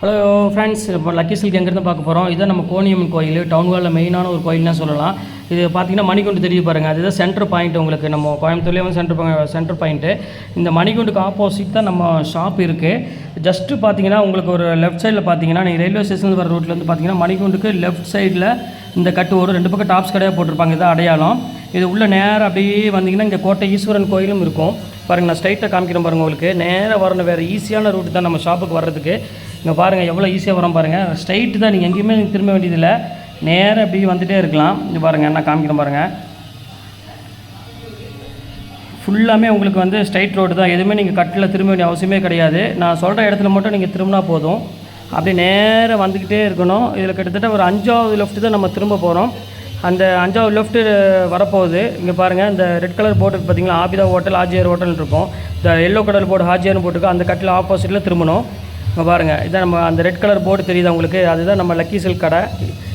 Hello friends, இப்போ lucky silk எங்கேருந்து பார்க்க போகிறோம். இதுதான் நம்ம கோணியம்மன் கோயில், டவுன் ஹாலில் மெயினான ஒரு கோயில்னு சொல்லலாம். இது பார்த்திங்கன்னா மணிகுண்டு தெரிய பாருங்கள், அதுதான் சென்டர் பாயிண்ட். உங்களுக்கு நம்ம கோயம்புத்தூர்லேயே வந்து சென்டர் பாயிண்ட்டு. இந்த மணிகுண்டுக்கு ஆப்போசிட் தான் நம்ம ஷாப் இருக்குது. ஜஸ்ட்டு பார்த்தீங்கன்னா உங்களுக்கு ஒரு லெஃப்ட் சைடில் பார்த்தீங்கன்னா நீங்கள் ரயில்வே ஸ்டேஷன் வர ரோட்லேருந்து பார்த்தீங்கன்னா மணிகுண்டுக்கு லெஃப்ட் சைடில் இந்த கட்டு ஒரு 2 பக்கம் டாப்ஸ் கடையாக போட்டிருப்பாங்க. இதான் அடையாளம். இது உள்ள நேராக அப்படியே வந்தீங்கன்னா இங்கே கோட்டை ஈஸ்வரன் கோயிலும் இருக்கும் பாருங்கள். நான் ஸ்ட்ரைட்டாக காமிக்கிறேன் பாருங்கள். உங்களுக்கு நேராக வரணும், வேறு ஈஸியான ரூட் தான் நம்ம ஷாப்புக்கு வர்றதுக்கு. இங்கே பாருங்கள் எவ்வளோ ஈஸியாக வரோம் பாருங்கள். ஸ்ட்ரைட்டு தான், நீங்கள் எங்கேயுமே திரும்ப வேண்டியதில்லை, நேராக அப்படி வந்துகிட்டே இருக்கலாம். இங்கே பாருங்கள், நான் காமிக்கிறேன் பாருங்கள். ஃபுல்லாமே உங்களுக்கு வந்து ஸ்ட்ரைட் ரோடு தான், எதுவுமே நீங்கள் கட்டில் திரும்ப வேண்டிய அவசியமே கிடையாது. நான் சொல்கிற இடத்துல மட்டும் நீங்கள் திரும்பினா போதும். அப்படியே நேராக வந்துக்கிட்டே இருக்கணும். இதில் கிட்டத்தட்ட ஒரு 5வது லெஃப்ட்டு தான் நம்ம திரும்ப போகிறோம். அந்த 5வது லெஃப்ட்டு வரப்போகுது. இங்கே பாருங்கள், இந்த ரெட் கலர் போர்டு பார்த்தீங்களா, ஆபிதா ஹோட்டல் ஹாஜியார் ஹோட்டல் இருக்கும். இந்த எல்லோ கலர் போர்டு ஹாஜியார்னு போட்டுருக்கு, அந்த கட்டில் ஆப்போசிட்டில் திரும்பணும். இங்கே பாருங்கள், இதான் நம்ம அந்த ரெட் கலர் போர்டு தெரியுது உங்களுக்கு, அதுதான் நம்ம லக்கி சில்க் கடை.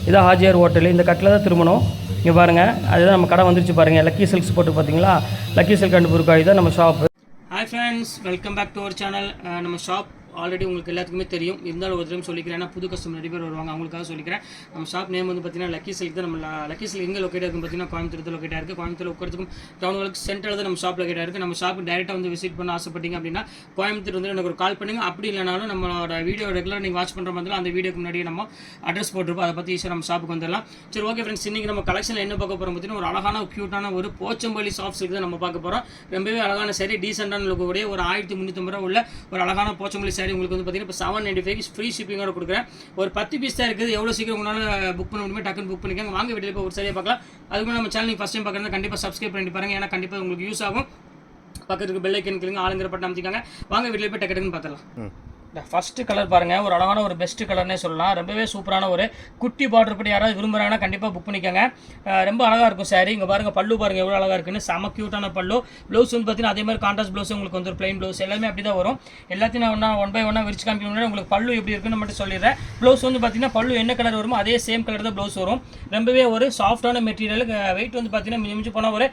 இதான் ஹாஜியார் ஹோட்டல், இந்த கட்டில் தான் திரும்பணும். இங்கே பாருங்கள், அதுதான் நம்ம கடை வந்துருச்சு பாருங்கள். லக்கி சில்க்ஸ் போட்டு பார்த்தீங்களா, லக்கி சில்க் அண்ட் புர்காய் தான் நம்ம shop. Hi friends, welcome back to our channel. நம்ம ஷாப் ஆல்ரெடி உங்களுக்கு எல்லாத்துக்குமே தெரியும், இருந்தாலும் ஒரு டைம் சொல்லிக்கிறேன். ஏன்னா புது கஸ்டமர் நிறைய பேர் வருவாங்க, அவங்களுக்காக சொல்லிக்கிறேன். நம்ம ஷாப் நேம் வந்து பார்த்தீங்கன்னா லக்கி சில்க் தான். நம்ம லக்கி சில்க் எங்கே லொக்கேட்டாக இருக்குது பார்த்தீங்கன்னா கோயம்புத்தூர் லொக்கேட்டாக இருக்குது. கோயம்புத்தூர் உட்கிறதுக்கும் டவுன் ஹாலுக்கு சென்டரில் தான் நம்ம ஷாப் லொக்கேட்டாக இருக்குது. நம்ம ஷாப்புக்கு டேரெக்டாக வந்து விசிட் பண்ண ஆசைப்பட்டீங்க அப்படின்னா கோயம்புத்தூர் வந்து எனக்கு ஒரு கால் பண்ணுங்கள். அப்படி இல்லைனாலும் நம்மளோட வீடியோ ரெகுலர் நீங்கள் வாட்ச் பண்ணுற மாதிரி அந்த வீடியோக்கு முன்னாடியே நம்ம அட்ரஸ் போட்டிருப்போம், அதை பற்றி ஈஸியாக நம்ம ஷாப்புக்கு வந்துடலாம். சரி, ஓகே ஃப்ரெண்ட்ஸ், இன்றைக்கி நம்ம கலெக்ஷனில் என்ன பார்க்க போகிறோம் பார்த்தீங்கன்னா ஒரு அழகான க்யூட்டான ஒரு போச்சம்பள்ளி சாஃப்ட் சில்க் தான் நம்ம பார்க்க போகிறோம். ரொம்பவே அழகான சாரி, டீசெண்டான லுக்கக்கூடிய ஒரு 1350 ரூபா உள்ள ஒரு அழகான போச்சம்பள்ளி சாரி உங்களுக்கு வந்து பார்த்தீங்கன்னா 795 ஃப்ரீ ஷிப்பிங்கோட கொடுக்குறேன். ஒரு 10 பீஸ் தான் இருக்குது. எவ்வளோ சீக்கிரம் உங்களால் புக் பண்ண முடியுமோ டக்குன்னு புக் பண்ணிக்கோங்க. வாங்க வீட்டில் போய் ஒரு சரியாக பார்க்கலாம். அதுக்கு நம்ம சேனல் ஃபஸ்ட் டைம் பார்க்குறது கண்டிப்பாக சப்ஸ்கிரைப் பண்ணி பாருங்கள், ஏன்னா கண்டிப்பாக உங்களுக்கு யூஸ் ஆகும். பக்கத்துக்கு பெல் ஐக்கன் கிளிங்க ஆளுங்கிற பட்டம் அமைச்சிக்காங்க. வாங்க வீட்டில் போய் டக்குன்னு பார்த்துலாம். ஃபஸ்ட்டு கலர் பாருங்கள், ஒரு அழகான ஒரு பெஸ்ட்டு கலர்னே சொல்லலாம். ரொம்பவே சூப்பரான ஒரு குட்டி பார்டர் படி யாராவது விரும்புகிறாங்கன்னா கண்டிப்பாக புக் பண்ணிக்கோங்க. ரொம்ப அழகாக இருக்கும் சாரி. இங்கே பாருங்கள், பல்லு பாருங்கள் எவ்வளோ அழகாக இருக்குன்னு, செம க்யூட்டான பல்லு. ப்ளவுஸ் வந்து பார்த்தீங்கன்னா அதே மாதிரி கான்ட்ராஸ்ட் ப்ளவுஸ் உங்களுக்கு வந்து ஒரு ப்ளைன் ப்ளவுஸ் எல்லாமே அப்படி தான் வரும். எல்லாத்தையும் நான் ஒன் பை ஒன்னாக விரிச்சு காமிக்கணும். உங்களுக்கு பல்லு எப்படி இருக்குன்னு மட்டும் சொல்லிடுறேன். ப்ளவுஸ் வந்து பார்த்தீங்கன்னா பல்லு என்ன கலர் வருமோ அதே சேம் கலர் தான் ப்ளவுஸ் வரும். ரொம்பவே ஒரு சாஃப்டான மெட்டீரியல். வெயிட் வந்து பார்த்தீங்கன்னா மிஞ்சி போனால் ஒரு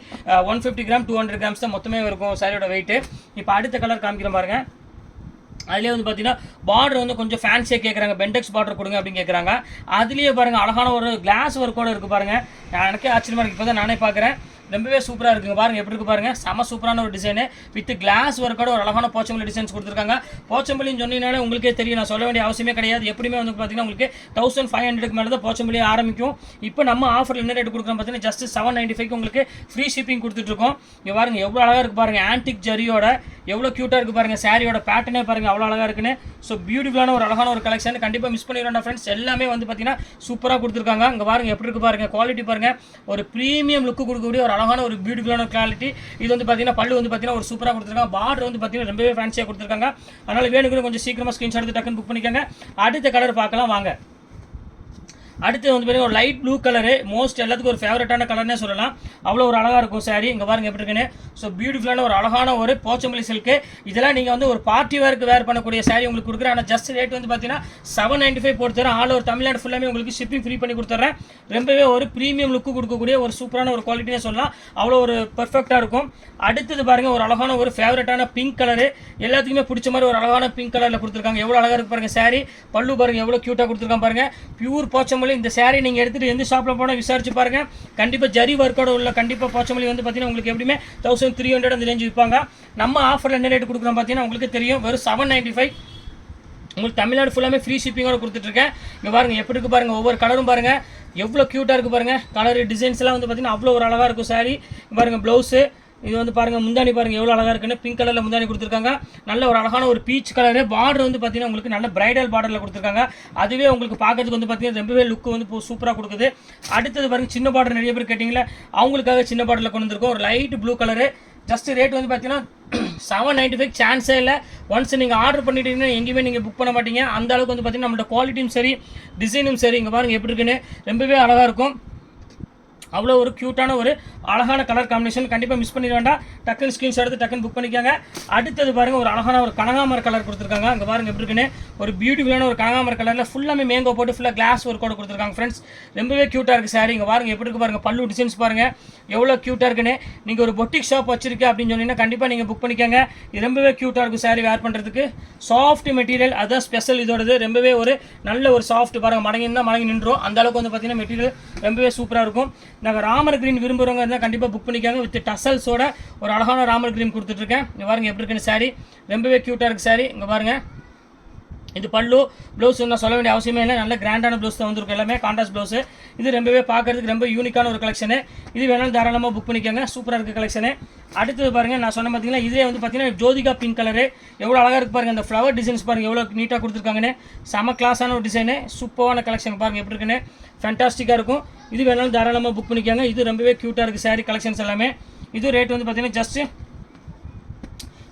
150 கிராம் 200 கிராம்ஸ் தான் மொத்தமே இருக்கும் சாரியோட வெயிட்டு. இப்போ அடுத்த கலர் காமிக்கிறேன் பாருங்கள். அதுலேயே வந்து பார்த்தீங்கன்னா பார்டர் வந்து கொஞ்சம் ஃபேன்சியாக கேட்குறாங்க, பெண்டெக்ஸ் பார்டர் கொடுங்க அப்படின்னு கேட்குறாங்க. அதுலேயே பாருங்கள் அழகான ஒரு கிளாஸ் ஒர்க்கோடு இருக்குது பாருங்கள். எனக்கே ஆச்சரியமாக இருக்குது, இப்போ தான் நானே பார்க்குறேன். ரொம்பவே சூப்பராக இருக்குங்க பாருங்கள், எப்படி இருக்குது பாருங்கள். செம சூப்பரான ஒரு டிசைனு வித் கிளாஸ் ஒர்க்கோட ஒரு அழகான போச்சம்பள்ளி டிசைன்ஸ் கொடுத்துருக்காங்க. போச்சம்பள்ளின்னு சொன்னீங்கனாலே உங்களுக்கே தெரியும், நான் சொல்ல வேண்டிய அவசியமே கிடையாது. எப்படியுமே வந்து பார்த்தீங்கன்னா உங்களுக்கு 1500 மேலே தான் போச்சம்பள்ளி ஆரம்பிக்கும். இப்போ நம்ம ஆஃபரில் என்ன ரேட் கொடுக்குறோம் பார்த்தீங்கன்னா ஜஸ்ட் 795 உங்களுக்கு ஃப்ரீ ஷிப்பிங் கொடுத்துட்ருக்கோம். இங்கே பாருங்கள் எவ்வளோ அழகாக இருக்குது பாருங்கள், ஆன்டிக் ஜரியோட எவ்வளோ க்யூட்டாக இருக்குது பாருங்கள். சாரியோட பேட்டர்னே பாருங்கள் அவ்வளோ அழகாக இருக்குன்னு. ஸோ பியூட்டிஃபுல்லான ஒரு அழகான ஒரு கலெக்ஷன், கண்டிப்பாக மிஸ் பண்ணிடுறோம் ஃப்ரெண்ட்ஸ். எல்லாமே வந்து பார்த்தீங்கன்னா சூப்பராக கொடுத்துருக்காங்க. இங்கே பாருங்கள் எப்படி இருக்குது பாருங்கள், குவாலிட்டி பாருங்கள், ஒரு ப்ரீமியம் லுக்கு கொடுக்கக்கூடிய ஒரு அழகான ஒரு பியூட்டிஃபுல்லான குவாலிட்டி. இது வந்து பார்த்தீங்கன்னா பல்லு வந்து பார்த்தீங்கன்னா ஒரு சூப்பராக கொடுத்துருக்காங்க. பார்டர் வந்து பார்த்தீங்கன்னா ரொம்பவே ஃபேன்சியாக கொடுத்துருக்காங்க. அதனால் வேணுங்கிற கொஞ்சம் சீக்கிரமாக ஸ்க்ரீன்ஷாட் எடுத்து டக்குன்னு புக் பண்ணிக்கோங்க. அடுத்த கலர் பார்க்கலாம் வாங்க. அடுத்து வந்து பார்த்தீங்கன்னா ஒரு லைட் ப்ளூ கலரு, மோஸ்ட் எல்லாத்துக்கும் ஒரு ஃபேவரட்டான கலர்னே சொல்லலாம். அவ்வளோ ஒரு அழகாக இருக்கும் சாரி. இங்கே பாருங்கள் எப்படி இருக்குன்னு. ஸோ பியூட்டிஃபுல்லான ஒரு அழகான ஒரு போச்சம்பள்ளி சில்க்கு. இதெல்லாம் நீங்கள் வந்து ஒரு பார்ட்டி வேருக்கு வேர் பண்ணக்கூடிய சாரி உங்களுக்கு கொடுக்குறேன். ஆனால் ஜஸ்ட் ரேட் வந்து பார்த்தீங்கன்னா 795 போட்டு தரேன். ஆல் ஓவர் தமிழ்நாடு ஃபுல்லாமே உங்களுக்கு ஷிப்பிங் ஃப்ரீ பண்ணி கொடுத்துட்றேன். ரொம்பவே ஒரு ப்ரீமியம் லுக்கு கொடுக்கக்கூடிய ஒரு சூப்பரான ஒரு குவாலிட்டினே சொல்லலாம். அவ்வளோ ஒரு பர்ஃபெக்டாக இருக்கும். அடுத்தது பாருங்கள் ஒரு அழகான ஒரு ஃபேவரட்டான பிங்க் கலரு, எல்லாத்துக்குமே பிடிச்ச மாதிரி ஒரு அழகான பிங்க் கலரில் கொடுத்துருக்காங்க. எவ்வளோ அழகாக இருக்கு பாருங்கள் சாரி. பல்லு பாருங்கள் எவ்வளோ க்யூட்டாக கொடுத்துருக்காங்க பாருங்கள். பியூர் போச்சம்பள்ளி. இந்த சாரி நீங்கள் எடுத்துகிட்டு எந்த ஷாப்பில் போனால் விசாரிச்சு பாருங்கள், கண்டிப்பாக ஜரி ஒர்க்கோட உள்ள கண்டிப்பாக போச்சம்பள்ளி வந்து பார்த்தீங்கன்னா உங்களுக்கு எப்படியுமே 1300 அந்த ரேஞ்சு விற்பாங்க. நம்ம ஆஃபரில் என்ன ரேட் கொடுக்குறோம் பார்த்தீங்கன்னா உங்களுக்கு தெரியும், வெறும் 795 உங்களுக்கு தமிழ்நாடு ஃபுல்லாமே ஃப்ரீ ஷிப்பிங்கோட கொடுத்துட்ருக்கேன். இங்கே பாருங்கள் எப்படி இருக்குது பாருங்கள், ஒவ்வொரு கலரும் பாருங்கள் எவ்வளோ க்யூட்டாக இருக்குது பாருங்கள். கலர் டிசைன்ஸ்லாம் வந்து பார்த்தீங்கன்னா அவ்வளோ ஒரு அழகாக இருக்கும் சாரி. பாருங்கள் ப்ளவுஸு, இது வந்து பாருங்கள் முந்தானி பாருங்கள் எவ்வளோ அழகாக இருக்குன்னு, பிங்க் கலரில் முந்தானி கொடுத்துருக்காங்க. நல்ல ஒரு அழகான ஒரு பீச் கலரு. பார்டர் வந்து பார்த்தீங்கன்னா உங்களுக்கு நல்ல பிரைடல் பார்டரில் கொடுத்துருக்காங்க. அதுவே உங்களுக்கு பார்க்கறதுக்கு வந்து பார்த்தீங்கன்னா ரொம்பவே லுக்கு வந்து சூப்பராக கொடுக்குது. அடுத்தது பாருங்கள் சின்ன பார்டர், நிறைய பேர் கேட்டிங்களா, அவங்களுக்காக சின்ன பார்டரில் கொண்டு வந்திருக்கோம். ஒரு light blue colour. Just rate வந்து பார்த்தீங்கன்னா 795 சான்ஸே இல்லை. ஒன்ஸ் நீங்கள் ஆர்டர் பண்ணிட்டீங்கன்னா எங்கேயுமே நீங்கள் புக் பண்ண மாட்டீங்க. அந்த அளவுக்கு வந்து பார்த்தீங்கன்னா நம்மளோட குவாலிட்டியும் சரி டிசைனும் சரி. இங்கே பாருங்கள் எப்படி இருக்குன்னு, ரொம்பவே அழகாக இருக்கும். அவ்வளோ ஒரு க்யூட்டான ஒரு அழகான கலர் காம்பினேஷன். கண்டிப்பாக மிஸ் பண்ணிட வேண்டாம். டக்குன்னு ஸ்க்ரீன்ஷாட் எடுத்து டக்குன்னு புக் பண்ணிக்காங்க. அடுத்தது பாருங்கள், ஒரு அழகான ஒரு கனகாமர கலர் கொடுத்துருக்காங்க. அங்கே பாருங்கள் எப்படி இருக்குன்னு, ஒரு பியூட்டிஃபுல்லான ஒரு கனகாமர கலரில் ஃபுல்லாமே மேங்கோ போட்டு ஃபுல்லாக கிளாஸ் ஒர்க்கோட கொடுத்துருக்காங்க ஃப்ரெண்ட்ஸ். ரொம்பவே க்யூட்டாக இருக்குது சாரி. இங்கே பாருங்கள் எப்படி இருக்குது பாருங்கள், பல்லு டிசைன்ஸ் பாருங்கள் எவ்வளோ க்யூட்டாக இருக்குன்னு. நீங்கள் ஒரு பொட்டிக் ஷாப் வச்சிருக்கேன் அப்படின்னு சொன்னீங்கன்னா கண்டிப்பாக நீங்கள் புக் பண்ணிக்காங்க. இது ரொம்பவே க்யூட்டாக இருக்கும் சாரி வேர் பண்ணுறதுக்கு. சாஃப்ட் மெட்டீரியல், அதுதான் ஸ்பெஷல் இதோடது. ரொம்பவே ஒரு நல்ல ஒரு சாஃப்ட் பாருங்கள், மடங்கினா மடங்கி நின்றோம் அந்த அளவுக்கு வந்து பார்த்தீங்கன்னா மெட்டீரியல் ரொம்பவே சூப்பராக இருக்கும். நாங்கள் ராமர் கிரீன் விரும்புகிறவங்க இருந்தால் கண்டிப்பாக புக் பண்ணிக்காங்க. வித் டசல்ஸோட ஒரு அழகான ராமர் கிரீன் கொடுத்துட்ருக்கேன். இங்கே பாருங்கள் எப்படி இருக்குன்னு சாரி, ரொம்பவே க்யூட்டாக இருக்குது சாரி. இங்கே பாருங்கள் இது பல்லு. ப்ளவுஸ் நான் சொல்ல வேண்டிய அவசியமே இல்லை, நல்ல கிராண்டான ப்ளவுஸ் தான் வந்துருக்கும், எல்லாமே கான்ட்ராஸ்ட் ப்ளவுஸு. இது ரொம்பவே பார்க்குறதுக்கு ரொம்ப யூனிக்கான ஒரு கலெக்ஷனு. இது வேணாலும் தாராளமாக புக் பண்ணிக்கோங்க, சூப்பராக இருக்குது கலெக்ஷனு. அடுத்தது பாருங்கள், நான் சொன்ன பார்த்தீங்கன்னா இதே வந்து பார்த்தீங்கன்னா ஜோதிகா பிங்க் கலரு எவ்வளோ அழகாக இருக்குது பாருங்கள். அந்த ஃப்ளவர் டிசைன்ஸ் பாருங்கள் எவ்வளோ நீட்டாக கொடுத்துருக்காங்கன்னு. செம கிளாஸான ஒரு டிசைனு, சூப்பரான கலெக்ஷன் பாருங்கள் எப்படி இருக்குன்னு, ஃபேண்டாஸ்டிக்காக இருக்கும். இது வேணாலும் தாராளமாக புக் பண்ணிக்கோங்க. இது ரொம்பவே க்யூட்டாக இருக்குது சாரி கலெக்ஷன்ஸ் எல்லாமே. இது ரேட் வந்து பார்த்தீங்கன்னா ஜஸ்ட்டு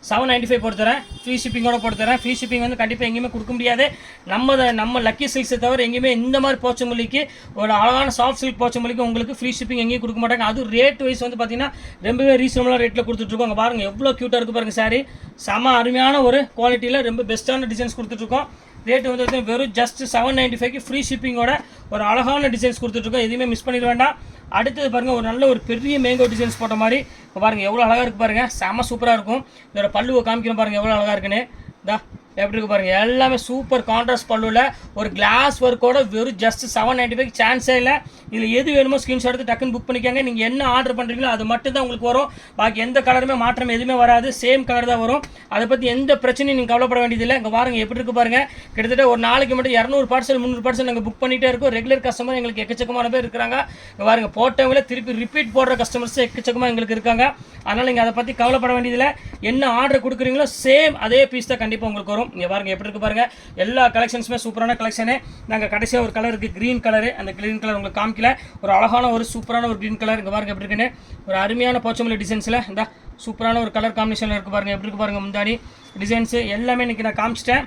795 போட்டு தரேன், ஃப்ரீ ஷிப்பிங்கோட போட்டு தரேன். ஃப்ரீ ஷிப்பிங் வந்து கண்டிப்பாக எங்கேயுமே கொடுக்க முடியாது. நம்ம லக்கி சில்க்ஸை தவிர எங்கேயுமே இந்த மாதிரி போச்சமல்லிக்கு ஒரு அழகான சாஃப்ட் சில்க் போச்சமல்லிக்கு உங்களுக்கு ஃப்ரீ ஷிப்பிங் எங்கேயும் கொடுக்க மாட்டாங்க. அது ரேட் வைஸ் வந்து பார்த்தீங்கன்னா ரொம்பவே ரீசனபிளான ரேட்டில் கொடுத்துட்ருக்கோம். அங்கே பாருங்கள் எவ்வளோ க்யூட்டாக இருக்குது பாருங்கள் சாரி. செம அருமையான ஒரு குவாலிட்டியில் ரொம்ப பெஸ்ட்டான டிசைன்ஸ் கொடுத்துட்ருக்கோம். ரேட்டு வந்து வெறும் ஜஸ்ட் 795க்கு ஃப்ரீ ஷிப்பிங்கோட ஒரு அழகான டிசைன்ஸ் கொடுத்துட்ருக்கோம். எதுவுமே மிஸ் பண்ணிட வேண்டாம். அடுத்தது பாருங்கள், ஒரு நல்ல ஒரு பெரிய மேங்கோ டிசைன்ஸ் போட்ட மாதிரி பாருங்கள் எவ்வளோ அழகாக இருக்குது பாருங்கள், செம சூப்பராக இருக்கும். இதோட பல்லுவை காமிக்கிறோம் பாருங்கள் எவ்வளோ அழகாக இருக்குன்னு. தா எப்படி இருக்குது பாருங்கள், எல்லாமே சூப்பர் கான்ட்ராஸ்ட் பல்லுவில் ஒரு கிளாஸ் ஒர்க்கோட வெறும் ஜஸ்ட் 795 சான்ஸே இல்லை. இதில் எது வேணுமோ ஸ்க்ரீன்ஷாட் எடுத்து டக்குன்னு புக் பண்ணிக்காங்க. நீங்கள் என்ன ஆர்டர் பண்ணுறீங்களோ அது மட்டும் தான் உங்களுக்கு வரும். பாக்கி எந்த கலருமே மாற்றம் எதுவுமே வராது, சேம் கலர் தான் வரும். அதை பற்றி எந்த பிரச்சனையும் நீங்கள் கவலைப்பட வேண்டியதில்லை. இங்கே பாருங்கள் எப்படி இருக்குது பாருங்கள், கிட்டத்தட்ட ஒரு நாளைக்கு மட்டும் 200 பார்சல் 300 பார்சல் நாங்கள் புக் பண்ணிகிட்டே இருக்கோம். ரெகுலர் கஸ்டமர் எங்களுக்கு எக்கச்சக்கமான பேர் இருக்கிறாங்க. இங்கே பாருங்கள் போட்டவங்களே திருப்பி ரிப்பீட் போடுற கஸ்டமர்ஸ் எக்கச்சக்கமாக எங்களுக்கு இருக்காங்க. அதனால் நீங்கள் அதை பற்றி கவலைப்பட வேண்டியதில்லை. என்ன ஆர்டர் கொடுக்குறீங்களோ சேம் அதே பீஸ் தான் கண்டிப்பாக உங்களுக்கு வரும். இங்கே பாருங்கள் எப்படி இருக்குது பாருங்கள், எல்லா கலெக்ஷன்ஸுமே சூப்பரான கலெக்ஷனு. நாங்கள் கடைசியாக ஒரு கலர் இருக்குது க்ரீன் கலரு, அந்த க்ரீன் கலர் உங்களுக்கு காமிக்கல, ஒரு அழகான ஒரு சூப்பரான ஒரு க்ரீன் கலர். இங்கே பாருங்கள் எப்படி இருக்குன்னு, ஒரு அருமையான போச்சமல்லி டிசைன்ஸில் இந்த சூப்பரான ஒரு கலர் காம்பினேஷனில் இருக்குது பாருங்கள் எப்படி இருக்குது பாருங்கள். முந்தாடி டிசைன்ஸு எல்லாமே இன்றைக்கி நான் காமிச்சிட்டேன்.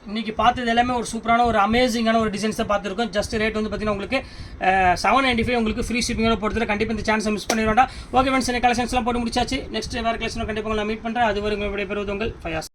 இன்றைக்கி பார்த்தது எல்லாமே ஒரு சூப்பரான ஒரு அமேசிங்கான ஒரு டிசைன்ஸ் தான் பார்த்துருக்கோம். ஜஸ்ட் ரேட் வந்து பார்த்தீங்கன்னா உங்களுக்கு 795 உங்களுக்கு ஃப்ரீ ஷிப்பிங்கோட போடுறது. கண்டிப்பாக இந்த சான்ஸை மிஸ் பண்ணிட வேண்டாம். ஓகே ஃப்ரெண்ட்ஸ், கலெக்ஷன்ஸ்லாம் போட்டு முடிச்சாச்சு. நெக்ஸ்ட் வேறு கலெக்ஷன் கண்டிப்பாக நான் மீட் பண்ணுறேன். அது வரை உங்களுடைய பெறுவது உங்கள் ஃபயாஸ்.